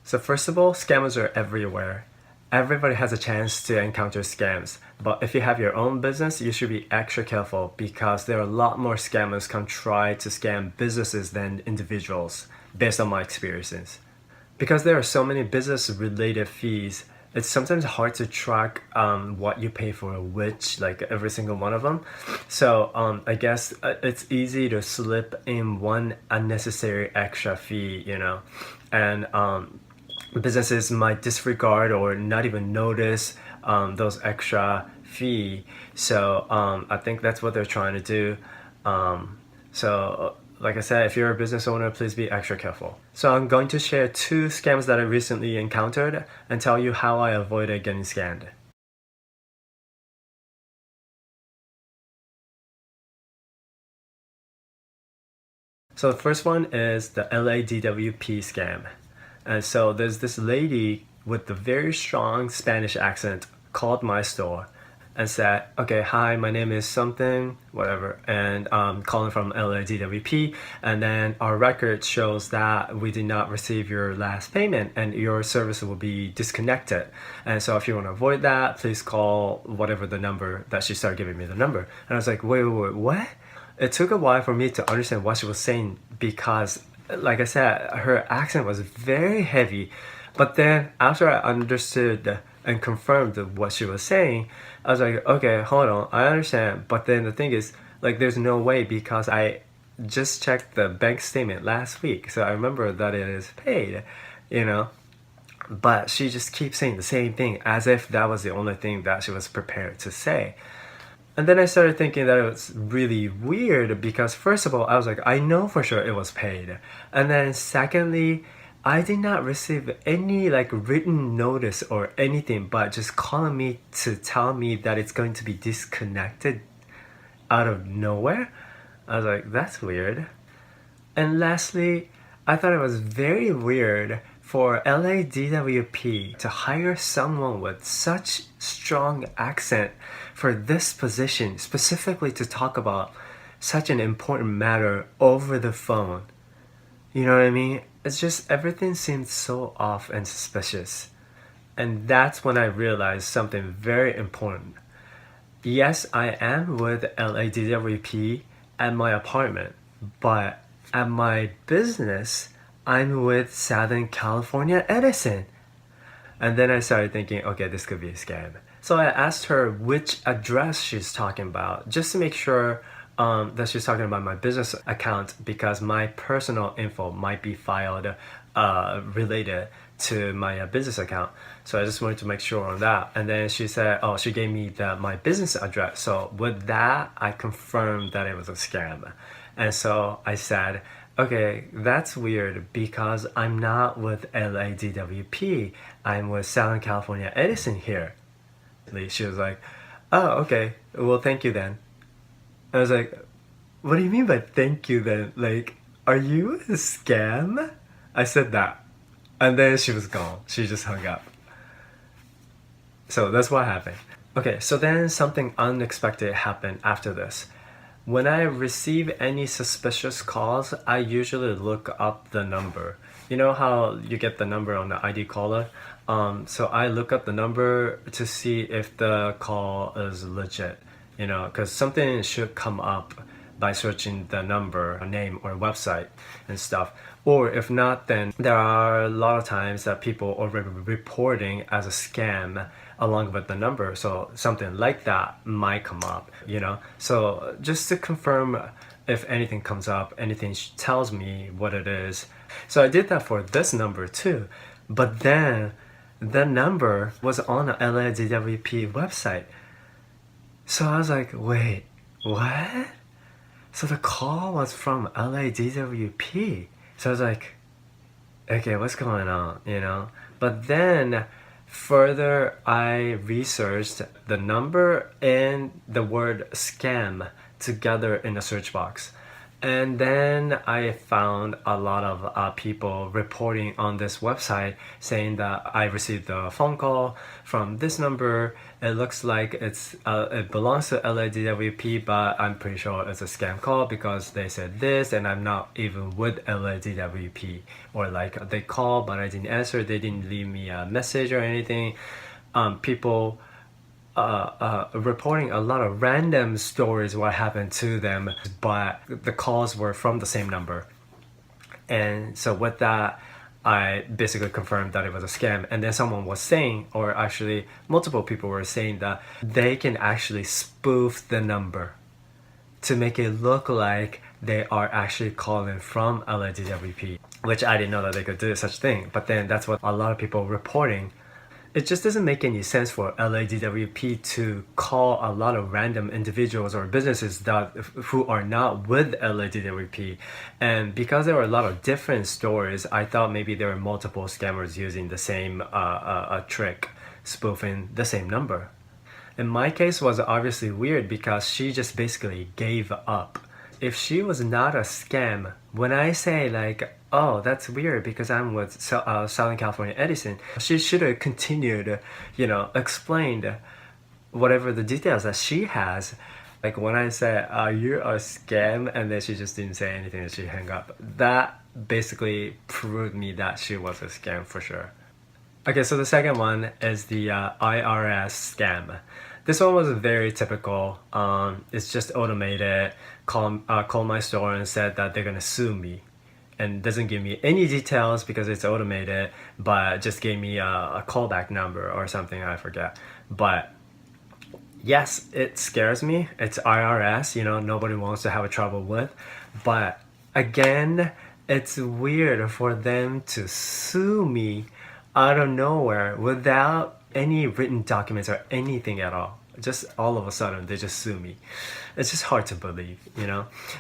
So first of all, scammers are everywhere. Everybody has a chance to encounter scams, but if you have your own business, you should be extra careful because there are a lot more scammers can try to scam businesses than individuals, based on my experiences. Because there are so many business-related fees, it's sometimes hard to track what you pay for which, like every single one of them. So I guess it's easy to slip in one unnecessary extra fee, and businesses might disregard or not even notice those extra fee. So I think that's what they're trying to do. So like I said, if you're a business owner, please be extra careful. So I'm going to share 2 scams that I recently encountered and tell you how I avoided getting scammed. So the first one is the LADWP scam. And so there's this lady with a very strong Spanish accent called my store and said, okay, hi, my name is something, whatever, and I'm calling from LADWP, and then our record shows that we did not receive your last payment and your service will be disconnected. And so if you want to avoid that, please call whatever the number that she started giving me the number. And I was like, wait, what? It took a while for me to understand what she was saying because, like I said, her accent was very heavy. But then after I understood and confirmed what she was saying, I was like, okay, hold on, I understand. But then the thing is, like, there's no way because I just checked the bank statement last week. So I remember that it is paid, But she just keeps saying the same thing as if that was the only thing that she was prepared to say. And then I started thinking that it was really weird because first of all, I was like, I know for sure it was paid. And then secondly, I did not receive any like written notice or anything, but just calling me to tell me that it's going to be disconnected out of nowhere. I was like, that's weird. And lastly, I thought it was very weird for LADWP to hire someone with such strong accent for this position, specifically to talk about such an important matter over the phone. You know what I mean? It's just everything seems so off and suspicious. And that's when I realized something very important. Yes, I am with LADWP at my apartment, but at my business, I'm with Southern California Edison. And then I started thinking, okay, this could be a scam. So I asked her which address she's talking about, just to make sure that she's talking about my business account because my personal info might be filed related to my business account. So I just wanted to make sure on that. And then she said, oh, she gave me my business address. So with that, I confirmed that it was a scam. And so I said, okay, that's weird because I'm not with LADWP. I'm with Southern California Edison here. She was like, oh, okay, well, thank you then. I was like, what do you mean by thank you then? Like, are you a scam? I said that. And then she was gone. She just hung up. So that's what happened. Okay, so then something unexpected happened after this. When I receive any suspicious calls, I usually look up the number. You know how you get the number on the ID caller? So I look up the number to see if the call is legit, because something should come up by searching the number, name, or website and stuff. Or if not, then there are a lot of times that people are reporting as a scam along with the number. So something like that might come up, So just to confirm if anything comes up, anything tells me what it is. So I did that for this number too. But then the number was on the LADWP website. So I was like, wait, what? So the call was from LADWP. So I was like, okay, what's going on, But then further I researched the number and the word scam together in a search box. And then I found a lot of people reporting on this website saying that I received a phone call from this number. It looks like it belongs to LADWP, but I'm pretty sure it's a scam call because they said this, and I'm not even with LADWP. Or like they called, but I didn't answer. They didn't leave me a message or anything. People reporting a lot of random stories what happened to them, but the calls were from the same number. And so with that, I basically confirmed that it was a scam. And then someone was saying, or actually multiple people were saying, that they can actually spoof the number to make it look like they are actually calling from LADWP, which I didn't know that they could do such thing. But then that's what a lot of people reporting. It just doesn't make any sense for LADWP to call a lot of random individuals or businesses who are not with LADWP. And because there were a lot of different stories, I thought maybe there were multiple scammers using the same trick, spoofing the same number. In my case was obviously weird because she just basically gave up. If she was not a scam, when I say like, oh, that's weird because I'm with Southern California Edison, she should have continued, explained whatever the details that she has. Like when I said, are you a scam? And then she just didn't say anything and she hung up. That basically proved me that she was a scam for sure. Okay, so the second one is the IRS scam. This one was very typical. It's just automated. Called my store and said that they're gonna sue me, and doesn't give me any details because it's automated, but just gave me a callback number or something, I forget. But yes, it scares me. It's IRS, nobody wants to have a trouble with. But again, it's weird for them to sue me out of nowhere without any written documents or anything at all. Just all of a sudden they just sue me. It's just hard to believe.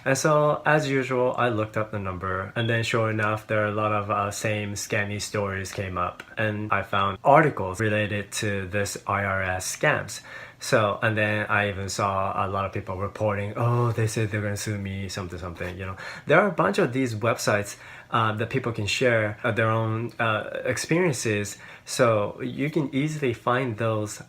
And so as usual, I looked up the number, and then sure enough there are a lot of same scammy stories came up, and I found articles related to this IRS scams. So, and then I even saw a lot of people reporting, oh, they said they're gonna sue me, something. There are a bunch of these websites that people can share their own experiences. So you can easily find those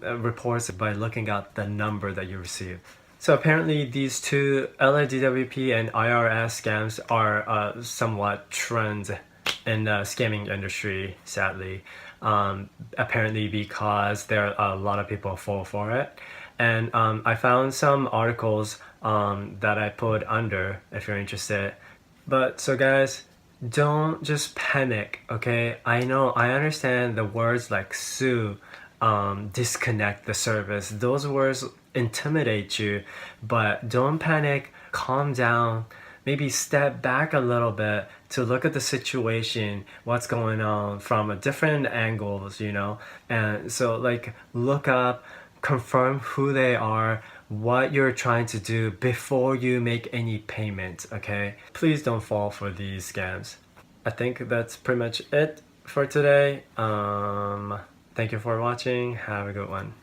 reports by looking at the number that you receive. So apparently these two, LADWP and IRS scams, are somewhat trends in the scamming industry, sadly. Apparently because there are a lot of people fall for it. And I found some articles that I put under if you're interested. But so guys, don't just panic, okay? I understand the words like sue, disconnect the service. Those words intimidate you, but don't panic, calm down, maybe step back a little bit to look at the situation, what's going on from a different angles, and so like look up, confirm who they are, what you're trying to do before you make any payment, okay? Please don't fall for these scams. I think that's pretty much it for today. Thank you for watching. Have a good one.